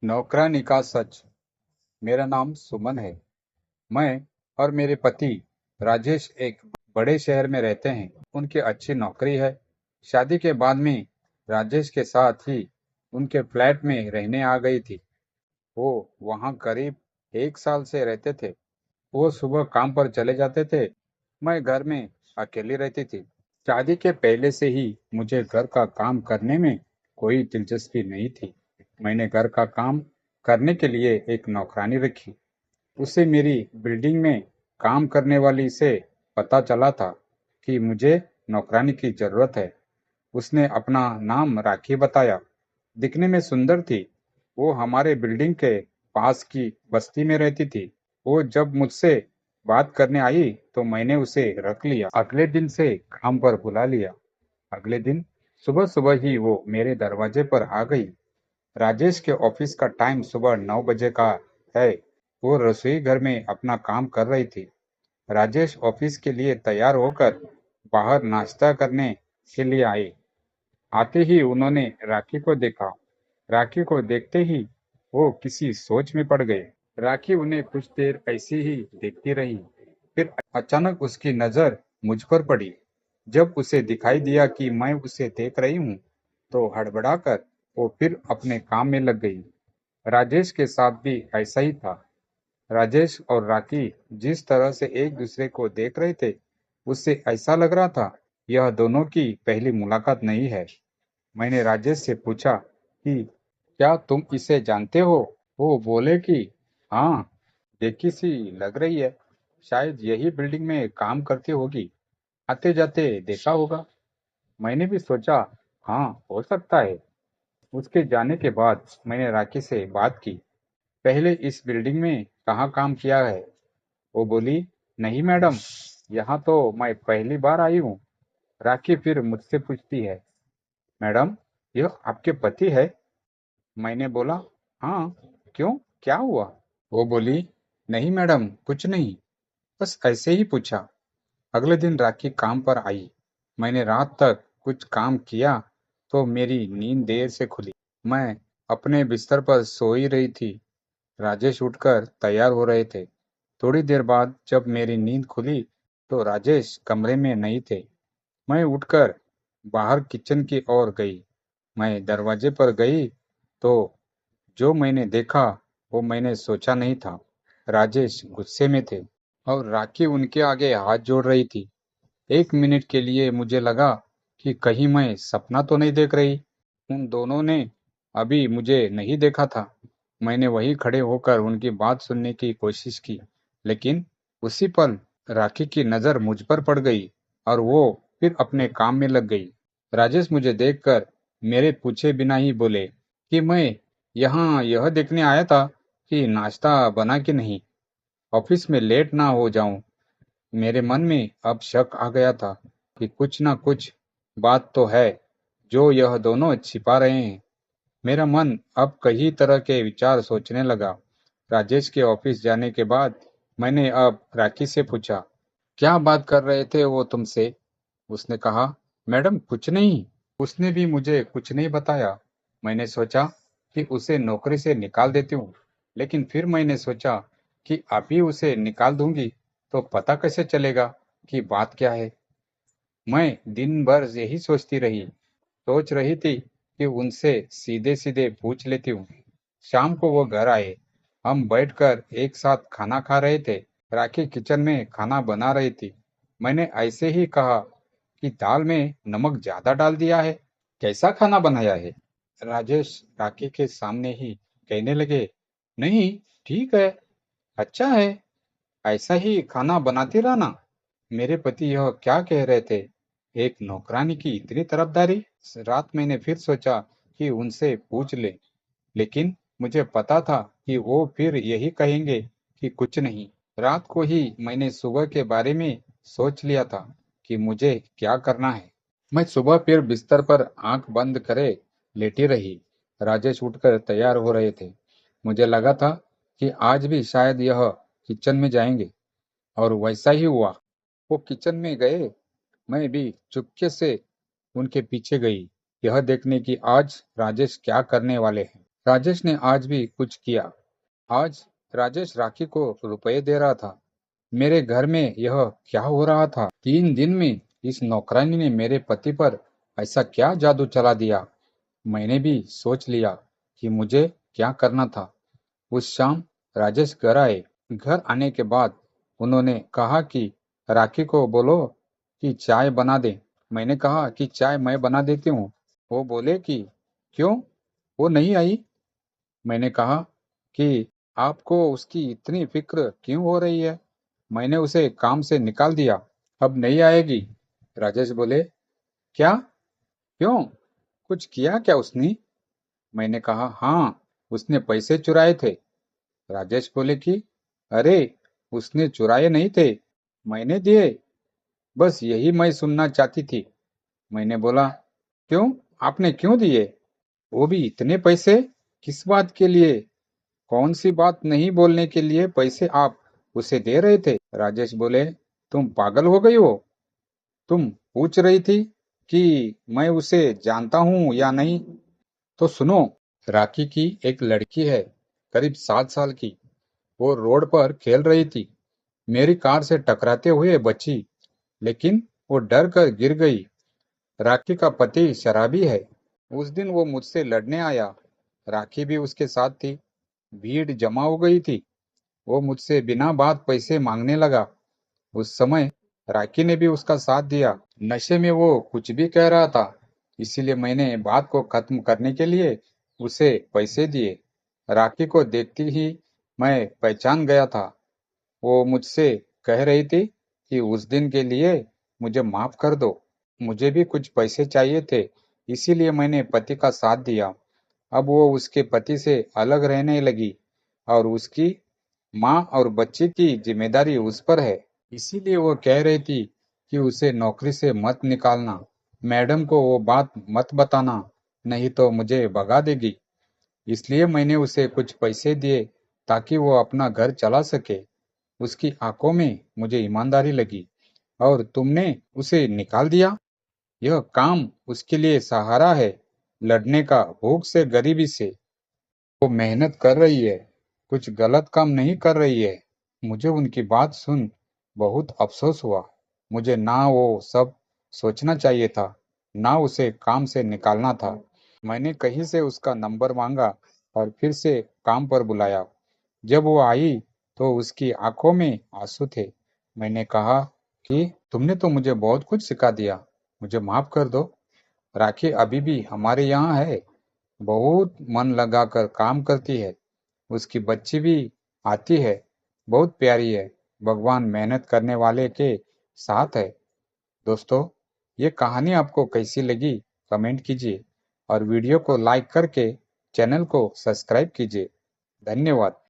नौकरानी का सच। मेरा नाम सुमन है। मैं और मेरे पति राजेश एक बड़े शहर में रहते हैं। उनकी अच्छी नौकरी है। शादी के बाद में राजेश के साथ ही उनके फ्लैट में रहने आ गई थी। वो वहाँ करीब 1 साल से रहते थे। वो सुबह काम पर चले जाते थे। मैं घर में अकेली रहती थी। शादी के पहले से ही मुझे घर का काम करने में कोई दिलचस्पी नहीं थी। मैंने घर का काम करने के लिए एक नौकरानी रखी। उसे मेरी बिल्डिंग में काम करने वाली से पता चला था कि मुझे नौकरानी की जरूरत है। उसने अपना नाम राखी बताया। दिखने में सुंदर थी। वो हमारे बिल्डिंग के पास की बस्ती में रहती थी। वो जब मुझसे बात करने आई तो मैंने उसे रख लिया। अगले दिन से काम पर बुला लिया। अगले दिन सुबह सुबह ही वो मेरे दरवाजे पर आ गई। राजेश के ऑफिस का टाइम सुबह 9 बजे का है। वो रसोई घर में अपना काम कर रही थी। राजेश ऑफिस के लिए तैयार होकर बाहर नाश्ता करने के लिए आए। आते ही उन्होंने राखी को देखा। राखी को देखते ही वो किसी सोच में पड़ गए। राखी उन्हें कुछ देर ऐसी ही देखती रही। फिर अचानक उसकी नजर मुझ पर पड़ी। जब उसे दिखाई दिया कि मैं उसे देख रही हूँ, तो हड़बड़ाकर वो फिर अपने काम में लग गई। राजेश के साथ भी ऐसा ही था। राजेश और राखी जिस तरह से एक दूसरे को देख रहे थे, उससे ऐसा लग रहा था यह दोनों की पहली मुलाकात नहीं है। मैंने राजेश से पूछा कि क्या तुम इसे जानते हो? वो बोले कि हाँ, देखी सी लग रही है। शायद यही बिल्डिंग में काम करती होगी। आते जाते देखा होगा। मैंने भी सोचा हाँ, हो सकता है। उसके जाने के बाद मैंने राखी से बात की। पहले इस बिल्डिंग में कहाँ काम किया है? वो बोली, नहीं मैडम, यहाँ तो मैं पहली बार आई हूँ। राखी फिर मुझसे पूछती है, मैडम, यह आपके पति है? मैंने बोला, हाँ, क्यों, क्या हुआ? वो बोली, नहीं मैडम, कुछ नहीं, बस ऐसे ही पूछा। अगले दिन राखी काम पर आई। मैंने रात तक कुछ काम किया तो मेरी नींद देर से खुली। मैं अपने बिस्तर पर सो ही रही थी। राजेश उठकर तैयार हो रहे थे। थोड़ी देर बाद जब मेरी नींद खुली तो राजेश कमरे में नहीं थे। मैं उठकर बाहर किचन की ओर गई। मैं दरवाजे पर गई तो जो मैंने देखा वो मैंने सोचा नहीं था। राजेश गुस्से में थे और राखी उनके आगे हाथ जोड़ रही थी। 1 मिनट के लिए मुझे लगा कि कहीं मैं सपना तो नहीं देख रही। उन दोनों ने अभी मुझे नहीं देखा था। मैंने वहीं खड़े होकर उनकी बात सुनने की कोशिश की, लेकिन उसी पल राखी की नजर मुझ पर पड़ गई और वो फिर अपने काम में लग गई। राजेश मुझे देखकर मेरे पूछे बिना ही बोले कि मैं यहाँ यह देखने आया था कि नाश्ता बना कि नहीं, ऑफिस में लेट ना हो जाऊं। मेरे मन में अब शक आ गया था कि कुछ ना कुछ बात तो है जो यह दोनों छिपा रहे हैं। मेरा मन अब कई तरह के विचार सोचने लगा। राजेश के ऑफिस जाने के बाद मैंने अब राखी से पूछा, क्या बात कर रहे थे वो तुमसे? उसने कहा, मैडम कुछ नहीं। उसने भी मुझे कुछ नहीं बताया। मैंने सोचा कि उसे नौकरी से निकाल देती हूँ, लेकिन फिर मैंने सोचा कि अभी उसे निकाल दूंगी तो पता कैसे चलेगा कि बात क्या है। मैं दिन भर यही सोचती रही। सोच रही थी कि उनसे सीधे सीधे पूछ लेती हूँ। शाम को वो घर आए। हम बैठकर एक साथ खाना खा रहे थे। राखी किचन में खाना बना रही थी। मैंने ऐसे ही कहा कि दाल में नमक ज्यादा डाल दिया है। कैसा खाना बनाया है? राजेश राखी के सामने ही कहने लगे, नहीं, ठीक है, अच्छा है, ऐसा ही खाना बनाती रहना। मेरे पति यह क्या कह रहे थे? एक नौकरानी की इतनी तरफदारी? रात मैंने फिर सोचा कि उनसे पूछ ले, लेकिन मुझे पता था कि वो फिर यही कहेंगे कि कुछ नहीं। रात को ही मैंने सुबह के बारे में सोच लिया था कि मुझे क्या करना है। मैं सुबह फिर बिस्तर पर आंख बंद करे लेटी रही। राजेश उठकर तैयार हो रहे थे। मुझे लगा था कि आज भी शायद यह किचन में जाएंगे, और वैसा ही हुआ। वो किचन में गए। मैं भी चुपके से उनके पीछे गई, यह देखने की आज राजेश क्या करने वाले हैं। राजेश ने आज भी कुछ किया। आज राजेश राखी को रुपए दे रहा था। मेरे घर में यह क्या हो रहा था? 3 दिन में इस नौकरानी ने मेरे पति पर ऐसा क्या जादू चला दिया? मैंने भी सोच लिया कि मुझे क्या करना था। उस शाम राजेश घर आए। घर आने के बाद उन्होंने कहा कि राखी को बोलो कि चाय बना दे। मैंने कहा कि चाय मैं बना देती हूँ। वो बोले कि क्यों? वो नहीं आई। मैंने कहा कि आपको उसकी इतनी फिक्र क्यों हो रही है? मैंने उसे काम से निकाल दिया, अब नहीं आएगी। राजेश बोले, क्या? क्यों? कुछ किया क्या उसने? मैंने कहा, हाँ, उसने पैसे चुराए थे। राजेश बोले कि अरे, उसने चुराए नहीं थे, मैंने दिए। बस यही मैं सुनना चाहती थी। मैंने बोला, क्यों? आपने क्यों दिए? वो भी इतने पैसे? किस बात के लिए? कौन सी बात नहीं बोलने के लिए पैसे आप उसे दे रहे थे? राजेश बोले, तुम पागल हो गई हो? तुम पूछ रही थी कि मैं उसे जानता हूँ या नहीं? तो सुनो, राखी की एक लड़की है, करीब 7 साल की। वो रोड पर खेल रही थी, मेरी कार से टकराते हुए बची, लेकिन वो डर कर गिर गई। राखी का पति शराबी है। उस दिन वो मुझसे लड़ने आया। राखी भी उसके साथ थी। भीड़ जमा हो गई थी। वो मुझसे बिना बात पैसे मांगने लगा। उस समय राखी ने भी उसका साथ दिया। नशे में वो कुछ भी कह रहा था, इसीलिए मैंने बात को खत्म करने के लिए उसे पैसे दिए। राखी को देखते ही मैं पहचान गया था। वो मुझसे कह रही थी कि उस दिन के लिए मुझे माफ कर दो। मुझे भी कुछ पैसे चाहिए थे, इसीलिए मैंने पति का साथ दिया। अब वो उसके पति से अलग रहने लगी और उसकी माँ और बच्चे की जिम्मेदारी उस पर है। इसीलिए वो कह रही थी कि उसे नौकरी से मत निकालना। मैडम को वो बात मत बताना, नहीं तो मुझे भगा देगी। इसलिए मैंने उसे कुछ पैसे दिए ताकि वो अपना घर चला सके। उसकी आंखों में मुझे ईमानदारी लगी और तुमने उसे निकाल दिया। यह काम उसके लिए सहारा है, लड़ने का भूख से, गरीबी से। वो मेहनत कर रही है, कुछ गलत काम नहीं कर रही है। मुझे उनकी बात सुन बहुत अफसोस हुआ। मुझे ना वो सब सोचना चाहिए था, ना उसे काम से निकालना था। मैंने कहीं से उसका नंबर मांगा और फिर से काम पर बुलाया। जब वो आई तो उसकी आंखों में आंसू थे। मैंने कहा कि तुमने तो मुझे बहुत कुछ सिखा दिया, मुझे माफ कर दो। राखी अभी भी हमारे यहाँ है, बहुत मन लगाकर काम करती है। उसकी बच्ची भी आती है, बहुत प्यारी है। भगवान मेहनत करने वाले के साथ है। दोस्तों, ये कहानी आपको कैसी लगी कमेंट कीजिए और वीडियो को लाइक करके चैनल को सब्सक्राइब कीजिए। धन्यवाद।